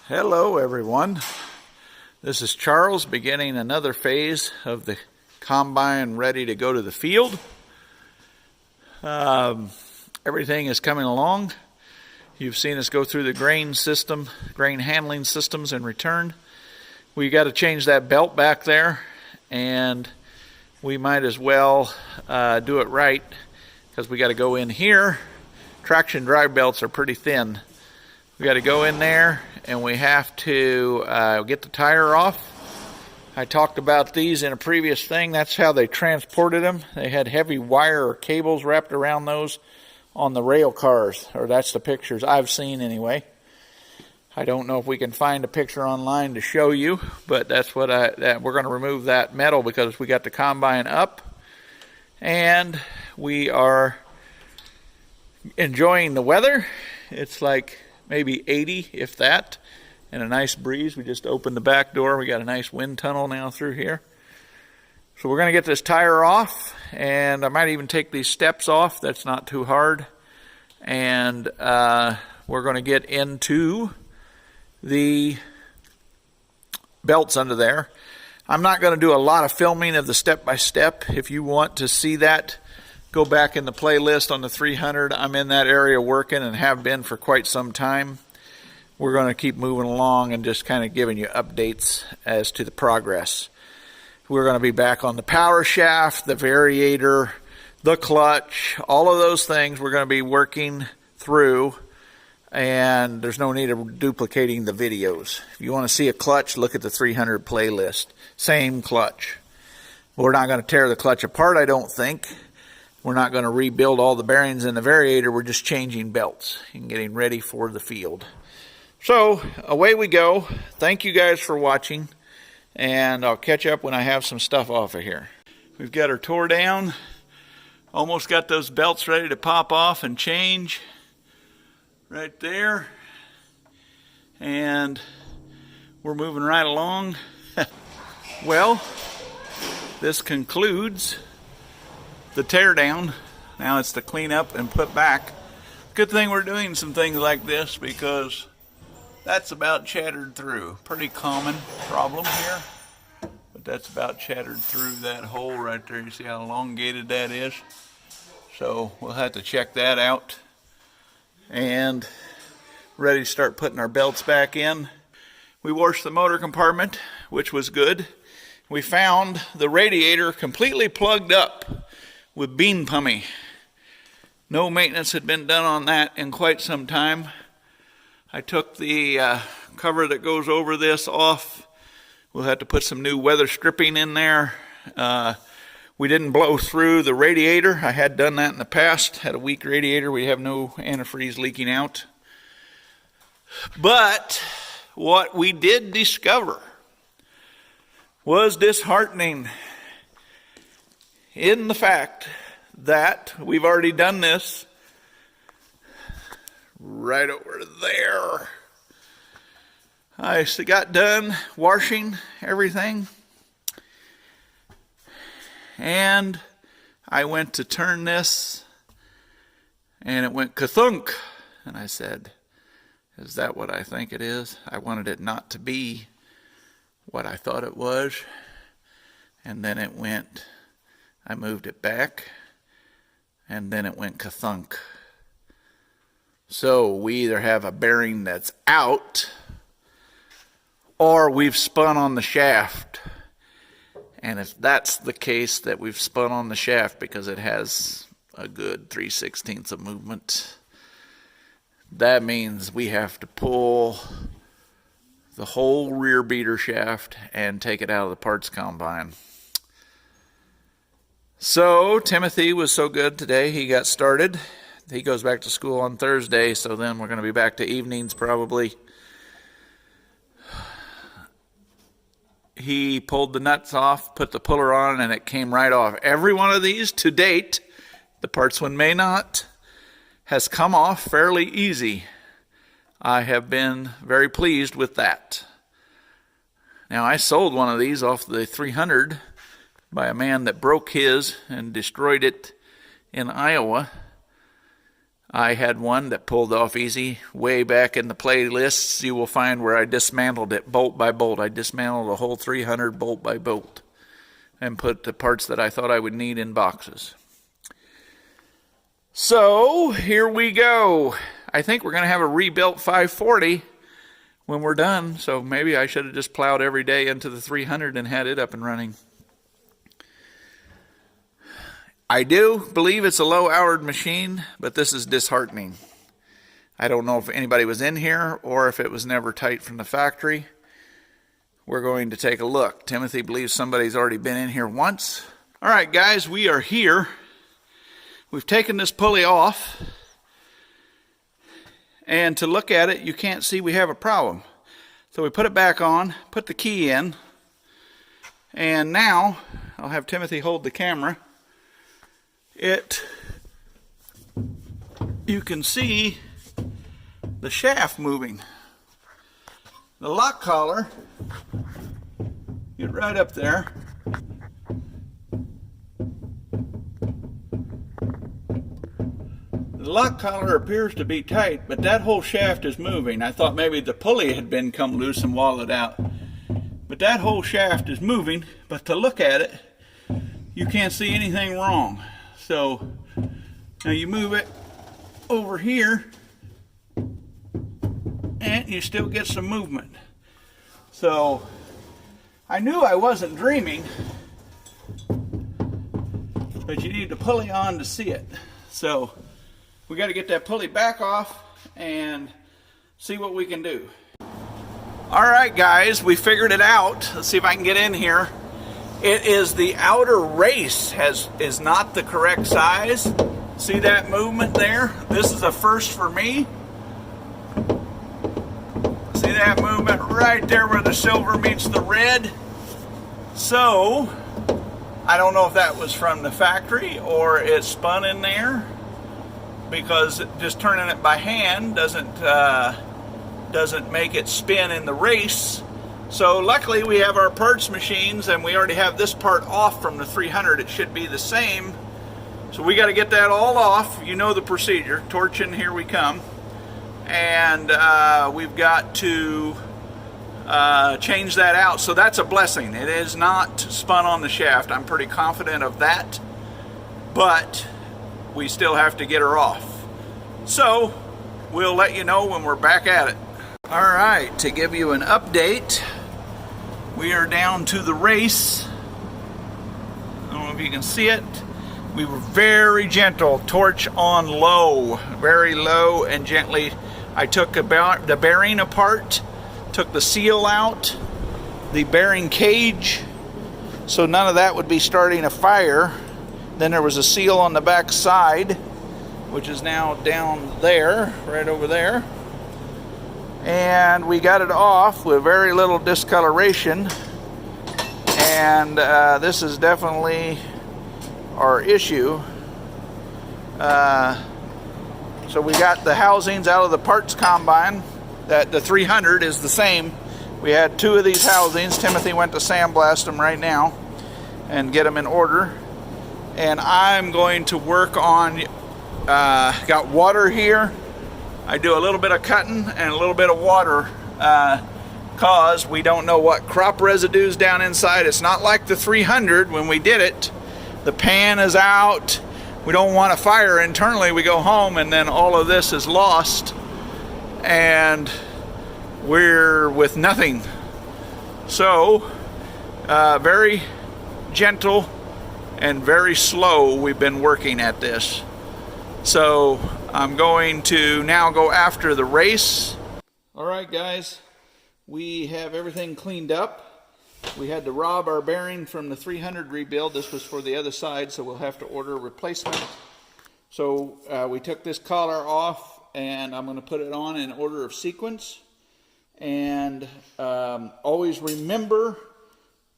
Hello everyone, this is Charles beginning another phase of the combine ready to go to the field. Everything is coming along. You've seen us go through the grain handling systems and return. We got to change that belt back there, and we might as well do it right because we got to go in here. Traction drive belts are pretty thin. We got to go in there and we have to get the tire off. I talked about these in a previous thing. That's how they transported them. They had heavy wire or cables wrapped around those on the rail cars, or that's the pictures I've seen anyway. I don't know if we can find a picture online to show you, but that's what we're going to remove that metal because we got the combine up and we are enjoying the weather. It's like maybe 80, if that, and a nice breeze. We just opened the back door. We got a nice wind tunnel now through here. So we're going to get this tire off, and I might even take these steps off. That's not too hard. And we're going to get into the belts under there. I'm not going to do a lot of filming of the step-by-step. If you want to see that, go back in the playlist on the 300. I'm in that area working and have been for quite some time. We're going to keep moving along and just kind of giving you updates as to the progress. We're going to be back on the power shaft, the variator, the clutch, all of those things we're going to be working through, and there's no need of duplicating the videos. If you want to see a clutch, look at the 300 playlist. Same clutch. We're not going to tear the clutch apart, I don't think. We're not going to rebuild all the bearings in the variator. We're just changing belts and getting ready for the field. So away we go. Thank you guys for watching, and I'll catch up when I have some stuff off of here. We've got her tore down. Almost got those belts ready to pop off and change right there. And we're moving right along. Well, this concludes the tear down. Now it's to clean up and put back. Good thing we're doing some things like this because that's about chattered through. Pretty common problem here, but that's about chattered through that hole right there. You see how elongated that is? So we'll have to check that out and ready to start putting our belts back in. We washed the motor compartment, which was good. We found the radiator completely plugged up with bean pummy. No maintenance had been done on that in quite some time. I took the cover that goes over this off. We'll have to put some new weather stripping in there. We didn't blow through the radiator. I had done that in the past. Had a weak radiator. We have no antifreeze leaking out. But what we did discover was disheartening in the fact that we've already done this right over there. I got done washing everything, and I went to turn this, and it went ka-thunk. And I said, is that what I think it is? I wanted it not to be what I thought it was. And then it went, I moved it back, and then it went ka-thunk. So we either have a bearing that's out, or we've spun on the shaft. And if that's the case, that we've spun on the shaft because it has a good 3/16 of movement, that means we have to pull the whole rear beater shaft and take it out of the parts combine. So Timothy was so good today, he got started. He goes back to school on Thursday, so then we're going to be back to evenings probably. He pulled the nuts off, put the puller on, and it came right off. Every one of these to date, the parts one may not, has come off fairly easy. I have been very pleased with that. Now, I sold one of these off the 300 by a man that broke his and destroyed it in Iowa. I had one that pulled off easy. Way back in the playlists, you will find where I dismantled it bolt by bolt. I dismantled the whole 300 bolt by bolt and put the parts that I thought I would need in boxes. So here we go. I think we're going to have a rebuilt 540 when we're done. So maybe I should have just plowed every day into the 300 and had it up and running. I do believe it's a low-hourred machine, but this is disheartening. I don't know if anybody was in here or if it was never tight from the factory. We're going to take a look. Timothy believes somebody's already been in here once. All right, guys, we are here. We've taken this pulley off. And to look at it, you can't see we have a problem. So we put it back on, put the key in, and now I'll have Timothy hold the camera. You can see the shaft moving. The lock collar, get right up there. The lock collar appears to be tight, but that whole shaft is moving. I thought maybe the pulley had been come loose and wallowed out. But that whole shaft is moving, but to look at it, you can't see anything wrong. So now you move it over here and you still get some movement. So I knew I wasn't dreaming, but you need the pulley on to see it. So we got to get that pulley back off and see what we can do. All right, guys, we figured it out. Let's see if I can get in here. It is the outer race is not the correct size. See that movement there? This is a first for me. See that movement right there where the silver meets the red? So, I don't know if that was from the factory or it spun in there, because just turning it by hand doesn't make it spin in the race. So luckily we have our parts machines and we already have this part off from the 300. It should be the same. So we got to get that all off. You know the procedure. Torching, here we come. And we've got to change that out. So that's a blessing. It is not spun on the shaft. I'm pretty confident of that. But we still have to get her off. So we'll let you know when we're back at it. All right, to give you an update, we are down to the race. I don't know if you can see it. We were very gentle, torch on low, very low and gently. I took the bearing apart, took the seal out, the bearing cage, so none of that would be starting a fire. Then there was a seal on the back side, which is now down there, right over there. And we got it off with very little discoloration, and this is definitely our issue. So we got the housings out of the parts combine. That the 300 is the same. We had two of these housings. Timothy went to sandblast them right now and get them in order. And I'm going to work on, got water here. I do a little bit of cutting and a little bit of water, cause we don't know what crop residue's down inside. It's not like the 300 when we did it. The pan is out. We don't want a fire internally. We go home and then all of this is lost and we're with nothing. So very gentle and very slow we've been working at this. So I'm going to now go after the race. All right, guys, we have everything cleaned up. We had to rob our bearing from the 300 rebuild. This was for the other side, so we'll have to order a replacement. So we took this collar off, and I'm going to put it on in order of sequence. And always remember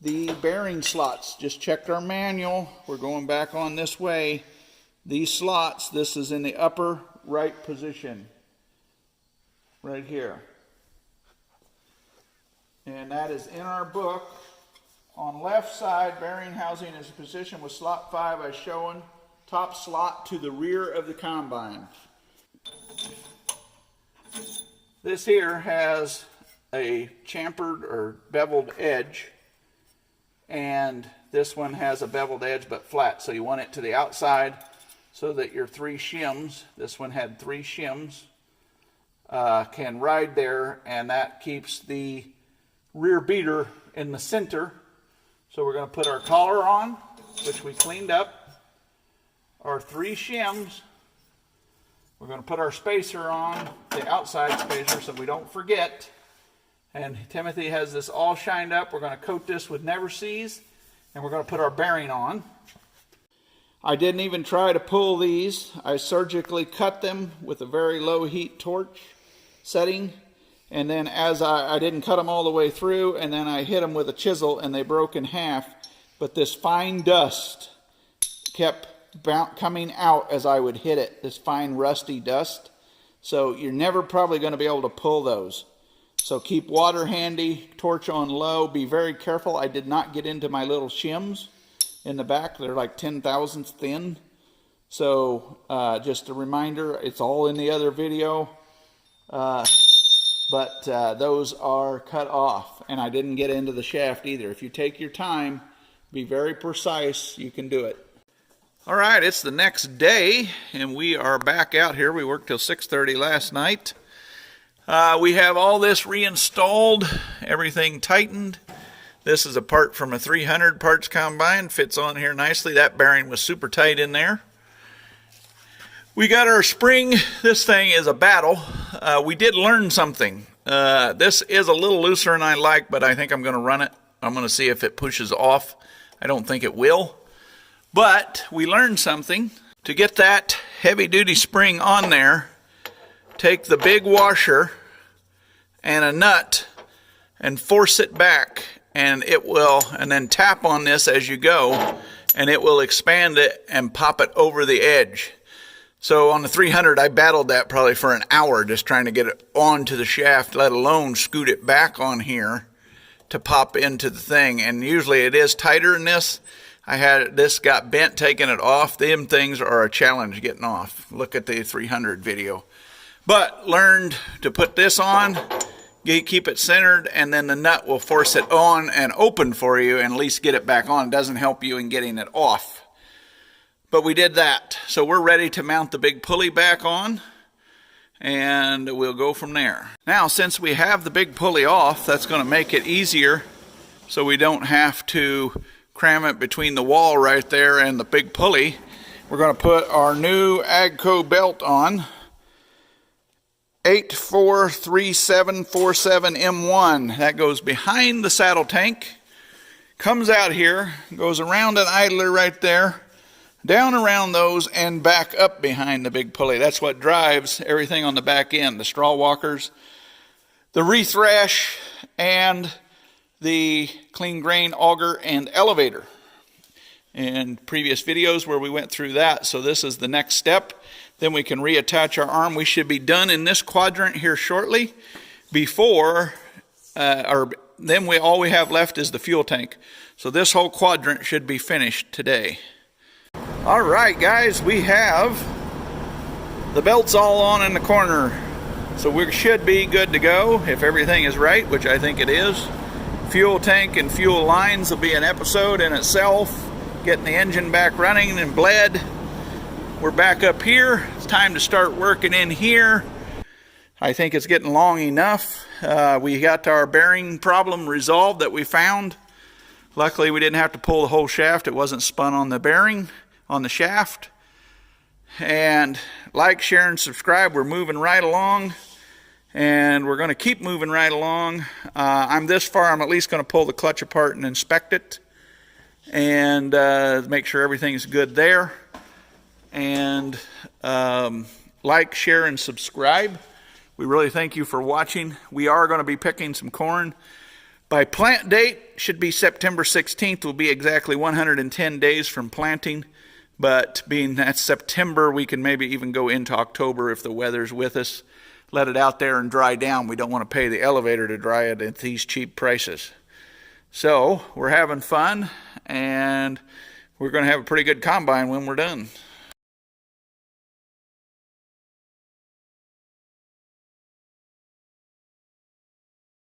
the bearing slots. Just checked our manual. We're going back on this way. These slots, this is in the upper right position, right here. And that is in our book. On left side, bearing housing is positioned with slot 5 as shown, top slot to the rear of the combine. This here has a chamfered or beveled edge, and this one has a beveled edge but flat, so you want it to the outside so that your 3 shims, this one had 3 shims, can ride there, and that keeps the rear beater in the center. So we're going to put our collar on, which we cleaned up, our 3 shims. We're going to put our spacer on, the outside spacer, so we don't forget. And Timothy has this all shined up. We're going to coat this with Never Seas, and we're going to put our bearing on. I didn't even try to pull these. I surgically cut them with a very low heat torch setting, and then as I didn't cut them all the way through, and then I hit them with a chisel and they broke in half. But this fine dust kept coming out as I would hit it, this fine rusty dust. So you're never probably going to be able to pull those. So keep water handy, torch on low, be very careful. I did not get into my little shims in the back. They're like 10,000ths thin. So just a reminder, it's all in the other video. But those are cut off, and I didn't get into the shaft either. If you take your time, be very precise, you can do it. All right, it's the next day, and we are back out here. We worked till 6:30 last night. We have all this reinstalled, everything tightened. This is a part from a 300 parts combine, fits on here nicely. That bearing was super tight in there. We got our spring. This thing is a battle. We did learn something. This is a little looser than I like, but I think I'm going to run it. I'm going to see if it pushes off. I don't think it will. But we learned something. To get that heavy-duty spring on there, take the big washer and a nut and force it back, and it will, and then tap on this as you go, and it will expand it and pop it over the edge. So on the 300, I battled that probably for an hour just trying to get it onto the shaft, let alone scoot it back on here to pop into the thing. And usually it is tighter than this. This got bent taking it off. Them things are a challenge getting off. Look at the 300 video. But learned to put this on, keep it centered, and then the nut will force it on and open for you and at least get it back on. It doesn't help you in getting it off. But we did that. So we're ready to mount the big pulley back on, and we'll go from there. Now, since we have the big pulley off, that's going to make it easier so we don't have to cram it between the wall right there and the big pulley. We're going to put our new Agco belt on, 843747M1. That goes behind the saddle tank, comes out here, goes around an idler right there, down around those, and back up behind the big pulley. That's what drives everything on the back end, the straw walkers, the rethrash, and the clean grain auger and elevator. In previous videos where we went through that, so this is the next step. Then we can reattach our arm. We should be done in this quadrant here shortly. Before, then all we have left is the fuel tank. So this whole quadrant should be finished today. All right, guys, we have the belts all on in the corner. So we should be good to go if everything is right, which I think it is. Fuel tank and fuel lines will be an episode in itself. Getting the engine back running and bled. We're back up here. It's time to start working in here. I think it's getting long enough. We got our bearing problem resolved that we found. Luckily, we didn't have to pull the whole shaft. It wasn't spun on the bearing, on the shaft. And like, share, and subscribe. We're moving right along. And we're going to keep moving right along. I'm this far. I'm at least going to pull the clutch apart and inspect it. And make sure everything's good there. And like, share, and subscribe. We really thank you for watching. We are going to be picking some corn. By plant date, should be September 16th. Will be exactly 110 days from planting. But being that's September, we can maybe even go into October if the weather's with us. Let it out there and dry down. We don't want to pay the elevator to dry it at these cheap prices. So we're having fun, and we're going to have a pretty good combine when we're done.